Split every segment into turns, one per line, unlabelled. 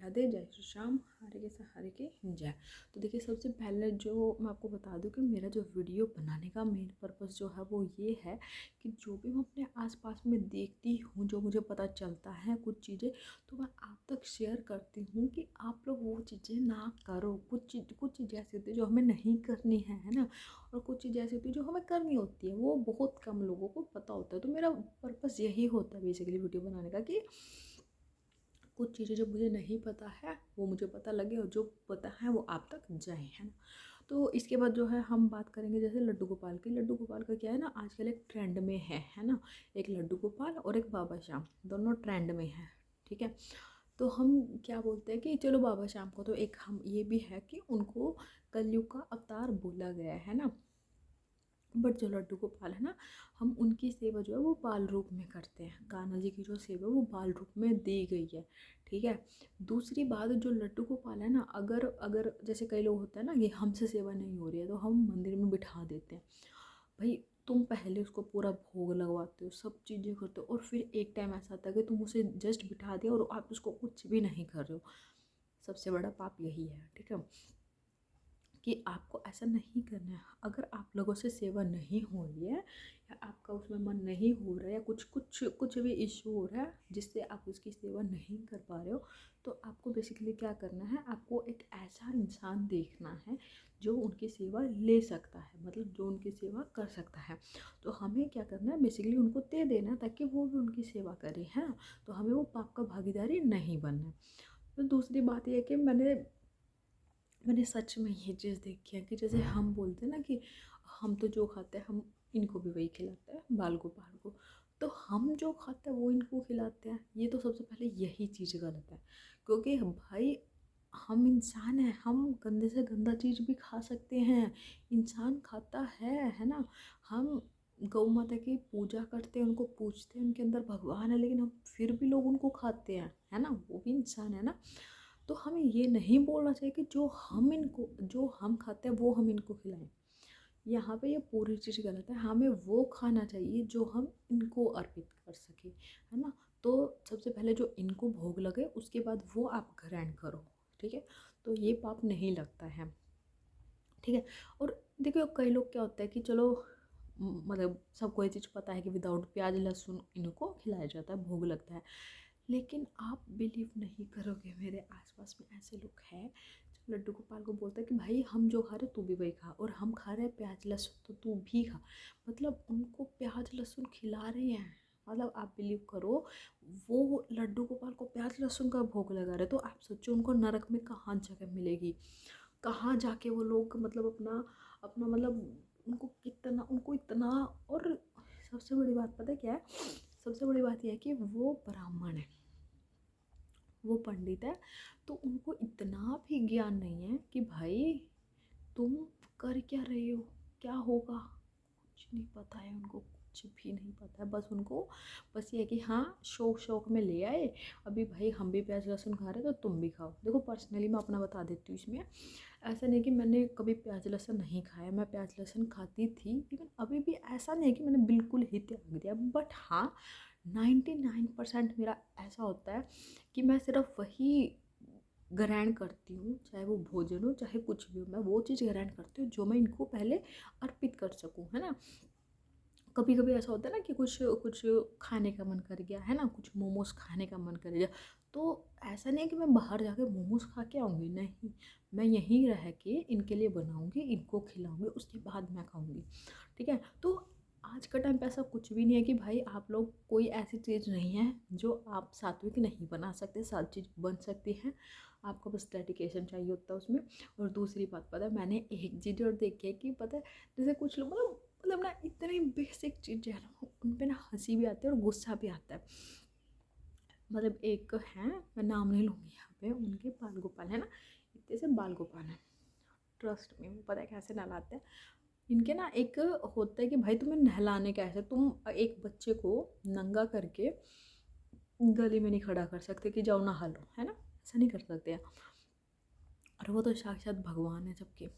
राधे, जय श्री श्याम, हरे के सहारे के जय। तो देखिए, सबसे पहले जो मैं आपको बता दूं कि मेरा जो वीडियो बनाने का मेन पर्पस जो है वो ये है कि जो भी मैं अपने आसपास में देखती हूँ, जो मुझे पता चलता है कुछ चीज़ें, तो मैं आप तक शेयर करती हूँ कि आप लोग वो चीज़ें ना करो। कुछ चीज़ें ऐसी होती है जो हमें नहीं करनी है ना, और कुछ चीज़ें ऐसी होती है जो हमें करनी होती है, वो बहुत कम लोगों को पता होता है। तो मेरा पर्पस यही होता है बेसिकली वीडियो बनाने का, कि कुछ चीज़ें जो मुझे नहीं पता है वो मुझे पता लगे, और जो पता है वो आप तक जाए, है ना। तो इसके बाद जो है हम बात करेंगे जैसे लड्डू गोपाल की। लड्डू गोपाल का क्या है ना, आजकल एक ट्रेंड में है ना। एक लड्डू गोपाल और एक बाबा श्याम, दोनों ट्रेंड में है, ठीक है। तो हम क्या बोलते हैं कि चलो बाबा श्याम को तो एक हम ये भी है कि उनको कलयुग का अवतार बोला गया है ना। बट जो लड्डू गोपाल है ना, हम उनकी सेवा जो है वो बाल रूप में करते हैं। कान्हा जी की जो सेवा है वो बाल रूप में दी गई है, ठीक है। दूसरी बात, जो लड्डू गोपाल है ना, अगर अगर जैसे कई लोग होता है ना कि हमसे सेवा नहीं हो रही है तो हम मंदिर में बिठा देते हैं। भाई, तुम पहले उसको पूरा भोग लगवाते हो, सब चीज़ें करते हो, और फिर एक टाइम ऐसा आता है कि तुम उसे जस्ट बिठा दिया और आप उसको कुछ भी नहीं कर रहे हो। सबसे बड़ा पाप यही है, ठीक है, कि आपको ऐसा नहीं करना है। अगर आप लोगों से सेवा नहीं हो रही है, या आपका उसमें मन नहीं हो रहा है, या कुछ भी इशू हो रहा है जिससे आप उसकी सेवा नहीं कर पा रहे हो, तो आपको बेसिकली क्या करना है, आपको एक ऐसा इंसान देखना है जो उनकी सेवा ले सकता है, मतलब जो उनकी सेवा कर सकता है। तो हमें क्या करना है, बेसिकली उनको दे देना ताकि वो भी उनकी सेवा करें, है ना। तो हमें वो पाप का भागीदारी नहीं बनना है। तो दूसरी बात यह है कि मैंने सच में ये चीज़ देखी है कि जैसे हम बोलते हैं ना कि हम तो जो खाते हैं हम इनको भी वही खिलाते हैं, बाल गोपाल को। तो हम जो खाते हैं वो इनको खिलाते हैं, ये तो सबसे पहले यही चीज़ गलत है। क्योंकि भाई, हम इंसान हैं, हम गंदे से गंदा चीज़ भी खा सकते हैं, इंसान खाता है ना। हम गौ माता की पूजा करते हैं, उनको पूजते हैं, उनके अंदर भगवान है, लेकिन हम फिर भी लोग उनको खाते हैं, है ना, वो भी इंसान है ना। तो हमें ये नहीं बोलना चाहिए कि जो हम खाते हैं वो हम इनको खिलाएं। यहाँ पे ये पूरी चीज़ गलत है। हमें वो खाना चाहिए जो हम इनको अर्पित कर सके, है ना। तो सबसे पहले जो इनको भोग लगे उसके बाद वो आप ग्रहण करो, ठीक है। तो ये पाप नहीं लगता है, ठीक है। और देखो, कई लोग क्या होता है कि चलो मतलब सबको ये चीज़ पता है कि विदाउट प्याज लहसुन इनको खिलाया जाता है, भोग लगता है। लेकिन आप बिलीव नहीं करोगे, मेरे आसपास में ऐसे लोग हैं जो लड्डू गोपाल को बोलते हैं कि भाई, हम जो खा रहे तू भी वही खा, और हम खा रहे हैं प्याज लहसुन तो तू भी खा। मतलब उनको प्याज लहसुन खिला रहे हैं। मतलब आप बिलीव करो, वो लड्डू गोपाल को प्याज लहसुन का भोग लगा रहे, तो आप सोचो उनको नरक में कहाँ जगह मिलेगी, कहाँ जाके वो लोग मतलब अपना अपना मतलब उनको इतना। और सबसे बड़ी बात पता है क्या है, सबसे बड़ी बात यह है कि वो ब्राह्मण है, वो पंडित है, तो उनको इतना भी ज्ञान नहीं है कि भाई तुम कर क्या रहे हो, क्या होगा, कुछ नहीं पता है उनको, कुछ भी नहीं पता है। बस उनको बस ये है कि हाँ, शौक शौक में ले आए, अभी भाई हम भी प्याज लहसुन खा रहे हैं तो तुम भी खाओ। देखो, पर्सनली मैं अपना बता देती हूँ इसमें। ऐसा नहीं कि मैंने कभी प्याज लहसुन नहीं खाया, मैं प्याज लहसुन खाती थी, लेकिन अभी भी ऐसा नहीं है कि मैंने बिल्कुल ही त्याग दिया। बट हाँ, 99% मेरा ऐसा होता है कि मैं सिर्फ वही ग्रहण करती हूँ, चाहे वो भोजन हो चाहे कुछ भी हो, मैं वो चीज़ ग्रहण करती हूँ जो मैं इनको पहले अर्पित कर सकूँ, है ना। कभी कभी ऐसा होता है ना कि कुछ कुछ खाने का मन कर गया, है ना, कुछ मोमोज खाने का मन कर गया, तो ऐसा नहीं है कि मैं बाहर जाके मोमोज खा के आऊँगी, नहीं, मैं यहीं रह के इनके लिए बनाऊँगी, इनको खिलाऊँगी, उसके बाद मैं खाऊँगी, ठीक है। तो आज का टाइम पे ऐसा कुछ भी नहीं है कि भाई आप लोग, कोई ऐसी चीज़ नहीं है जो आप सात्विक नहीं बना सकते, सारी चीज़ बन सकती है, आपको बस डेडिकेशन चाहिए होता है उसमें। और दूसरी बात, पता है मैंने एक चीज़ और देखी है कि पता है, जैसे कुछ लोग मतलब ना इतनी बेसिक चीज़ें है ना, उन पे ना हंसी भी आती है और गुस्सा भी आता है। मतलब एक है, मैं नाम नहीं लूँगी यहाँ पे, उनके बाल गोपाल है ना, इतने से बाल गोपाल है, ट्रस्ट में वो पता है कैसे नहलाते हैं। इनके ना एक होता है कि भाई तुम्हें नहलाने का ऐसे, तुम एक बच्चे को नंगा करके गली में नहीं खड़ा कर सकते कि जाओ नहा लो, है ना, ऐसा नहीं कर सकते हैं। और वो तो साक्षात भगवान है, जबकि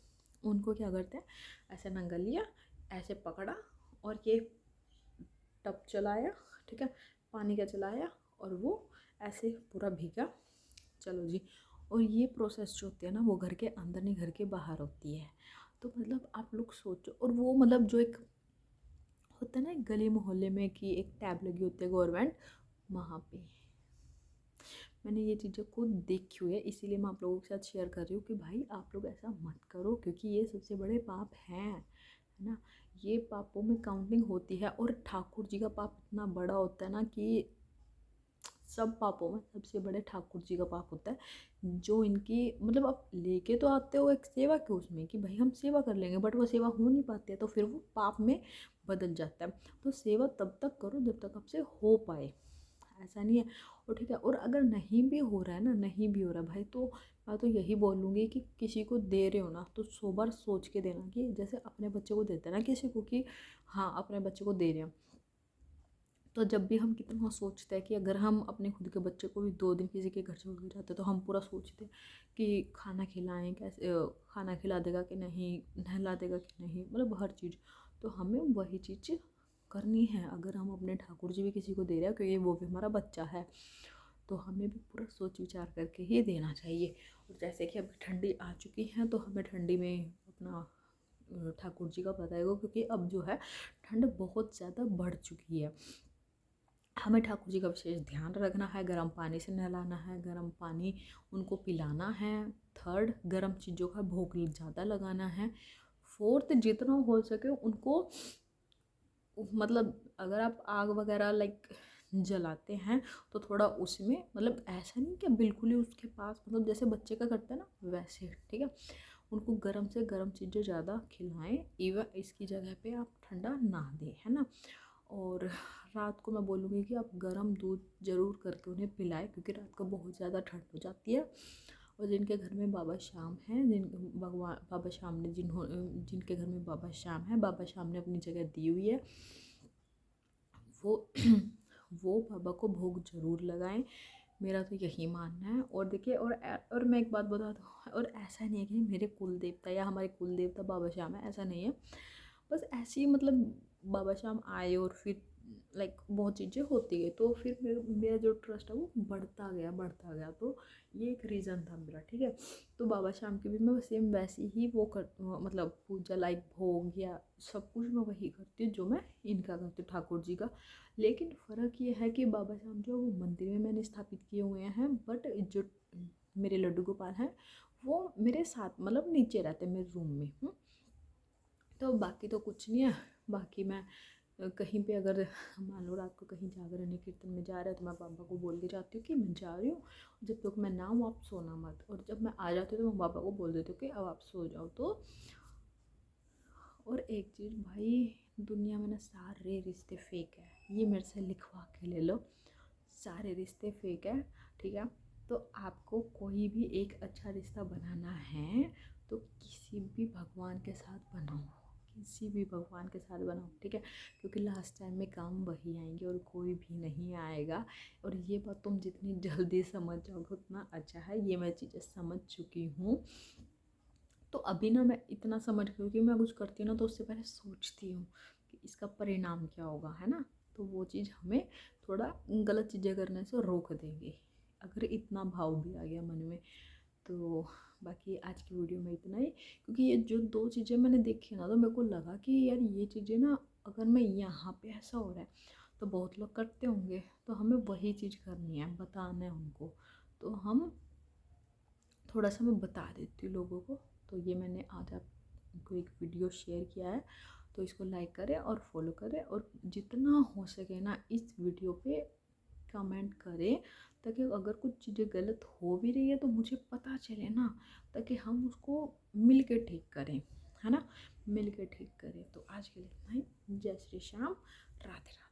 उनको क्या करते हैं, ऐसे नंगा लिया, ऐसे पकड़ा, और ये टब चलाया, ठीक है, पानी का चलाया, और वो ऐसे पूरा भीगा चलो जी। और ये प्रोसेस जो होती है ना वो घर के अंदर नहीं घर के बाहर होती है। तो मतलब आप लोग सोचो, और वो मतलब जो एक होता है ना एक गली मोहल्ले में कि एक टैब लगी होती है गवर्नमेंट, वहाँ पे मैंने ये चीज़ें खुद देखी हुई है, इसीलिए मैं आप लोगों के साथ शेयर कर रही हूँ कि भाई आप लोग ऐसा मत करो, क्योंकि ये सबसे बड़े पाप हैं, है ना। ये पापों में काउंटिंग होती है, और ठाकुर जी का पाप इतना बड़ा होता है ना कि सब पापों में सबसे बड़े ठाकुर जी का पाप होता है। जो इनकी मतलब आप लेके तो आते हो एक सेवा के उसमें कि भाई हम सेवा कर लेंगे, बट वो सेवा हो नहीं पाती है, तो फिर वो पाप में बदल जाता है। तो सेवा तब तक करो जब तक आपसे हो पाए, ऐसा नहीं है। और ठीक है, और अगर नहीं भी हो रहा है ना, नहीं भी हो रहा है भाई, तो मैं तो यही बोलूँगी कि किसी को दे रहे हो ना तो 100 बार सोच के देना, कि जैसे अपने बच्चे को देते हैं ना किसी को, कि हाँ अपने बच्चे को दे रहे हैं, तो जब भी हम कितना सोचते हैं कि अगर हम अपने खुद के बच्चे को भी 2 दिन किसी के घर छोड़ के जाते हैं, तो हम पूरा सोचते हैं कि खाना खिलाएं कैसे, खाना खिला देगा कि नहीं, नहला देगा कि नहीं, मतलब हर चीज़। तो हमें वही चीज़ करनी है, अगर हम अपने ठाकुर जी भी किसी को दे रहे हैं क्योंकि वो भी हमारा बच्चा है, तो हमें भी पूरा सोच विचार करके ही देना चाहिए। और जैसे कि अभी ठंडी आ चुकी है, तो हमें ठंडी में अपना ठाकुर जी का बताएगा, क्योंकि अब जो है ठंड बहुत ज़्यादा बढ़ चुकी है। हमें ठाकुर जी का विशेष ध्यान रखना है, गर्म पानी से नहलाना है, गर्म पानी उनको पिलाना है। थर्ड, गर्म चीज़ों का भोग ज़्यादा लगाना है। फोर्थ, जितना हो सके उनको मतलब अगर आप आग वगैरह लाइक जलाते हैं तो थोड़ा उसमें मतलब ऐसा नहीं कि बिल्कुल ही उसके पास, मतलब जैसे बच्चे का करते हैं ना वैसे, ठीक है। उनको गर्म से गर्म चीज़ें ज़्यादा खिलाएं, इवन इसकी जगह पे आप ठंडा ना दें, है ना। और रात को मैं बोलूँगी कि आप गर्म दूध ज़रूर करके उन्हें पिलाएं, क्योंकि रात को बहुत ज़्यादा ठंड हो जाती है। और जिनके घर में बाबा श्याम हैं, जिन भगवान बाबा श्याम ने जिनके घर में बाबा श्याम है, बाबा श्याम ने अपनी जगह दी हुई है, वो वो बाबा को भोग ज़रूर लगाएं, मेरा तो यही मानना है। और देखिए, और मैं एक बात बता दूँ, और ऐसा नहीं है कि मेरे कुल देवता या हमारे कुल देवता बाबा श्याम है, ऐसा नहीं है। बस ऐसे ही मतलब बाबा श्याम आए और फिर लाइक बहुत चीज़ें होती गई, तो फिर मेरा जो ट्रस्ट है वो बढ़ता गया, तो ये एक रीज़न था मेरा, ठीक है। तो बाबा श्याम की भी मैं सेम वैसी ही वो कर मतलब पूजा लाइक भोग या सब कुछ मैं वही करती हूँ जो मैं इनका करती हूँ ठाकुर जी का। लेकिन फ़र्क ये है कि बाबा श्याम जो वो मंदिर में मैंने स्थापित किए हुए हैं, बट जो मेरे लड्डू गोपाल हैं वो मेरे साथ मतलब नीचे रहते हैं मेरे रूम में। तो बाकी तो कुछ नहीं है। बाकी मैं कहीं पे अगर मान लो रात को कहीं जागरण या कीर्तन में जा रहे हैं, तो मैं पापा को बोल के जाती हूँ कि मैं जा रही हूँ, जब तक मैं ना हूँ आप सोना मत। और जब मैं आ जाती हूँ तो मैं पापा को बोल देती हूँ कि अब आप सो जाओ। तो और एक चीज़ भाई, दुनिया में ना सारे रिश्ते फेक है, ये मेरे से लिखवा के ले लो, सारे रिश्ते फेक है, ठीक है। तो आपको कोई भी एक अच्छा रिश्ता बनाना है तो किसी भी भगवान के साथ बनाओ, किसी भी भगवान के साथ बनाओ, ठीक है। क्योंकि लास्ट टाइम में काम वही आएंगे और कोई भी नहीं आएगा। और ये बात तुम जितनी जल्दी समझ जाओगे उतना अच्छा है, ये मैं चीज़ें समझ चुकी हूँ। तो अभी ना मैं इतना समझ गई हूँ कि मैं कुछ करती हूँ ना तो उससे पहले सोचती हूँ कि इसका परिणाम क्या होगा, है ना। तो वो चीज़ हमें थोड़ा गलत चीज़ें करने से रोक देंगी, अगर इतना भाव भी आ गया मन में। तो बाकी आज की वीडियो में इतना ही, क्योंकि ये जो 2 चीज़ें मैंने देखी ना तो मेरे को लगा कि यार ये चीज़ें ना अगर मैं यहाँ पे ऐसा हो रहा है तो बहुत लोग करते होंगे, तो हमें वही चीज़ करनी है, बताना है उनको। तो हम थोड़ा सा मैं बता देती हूँ लोगों को। तो ये मैंने आज आपको एक वीडियो शेयर किया है, तो इसको लाइक करें और फॉलो करें, और जितना हो सके ना इस वीडियो पे कमेंट करें, ताकि अगर कुछ चीज़ें गलत हो भी रही है तो मुझे पता चले ना, ताकि हम उसको मिल के ठीक करें, है ना, मिल के ठीक करें। तो आज के लिए इतना ही। जय श्री श्याम, राधे राधे।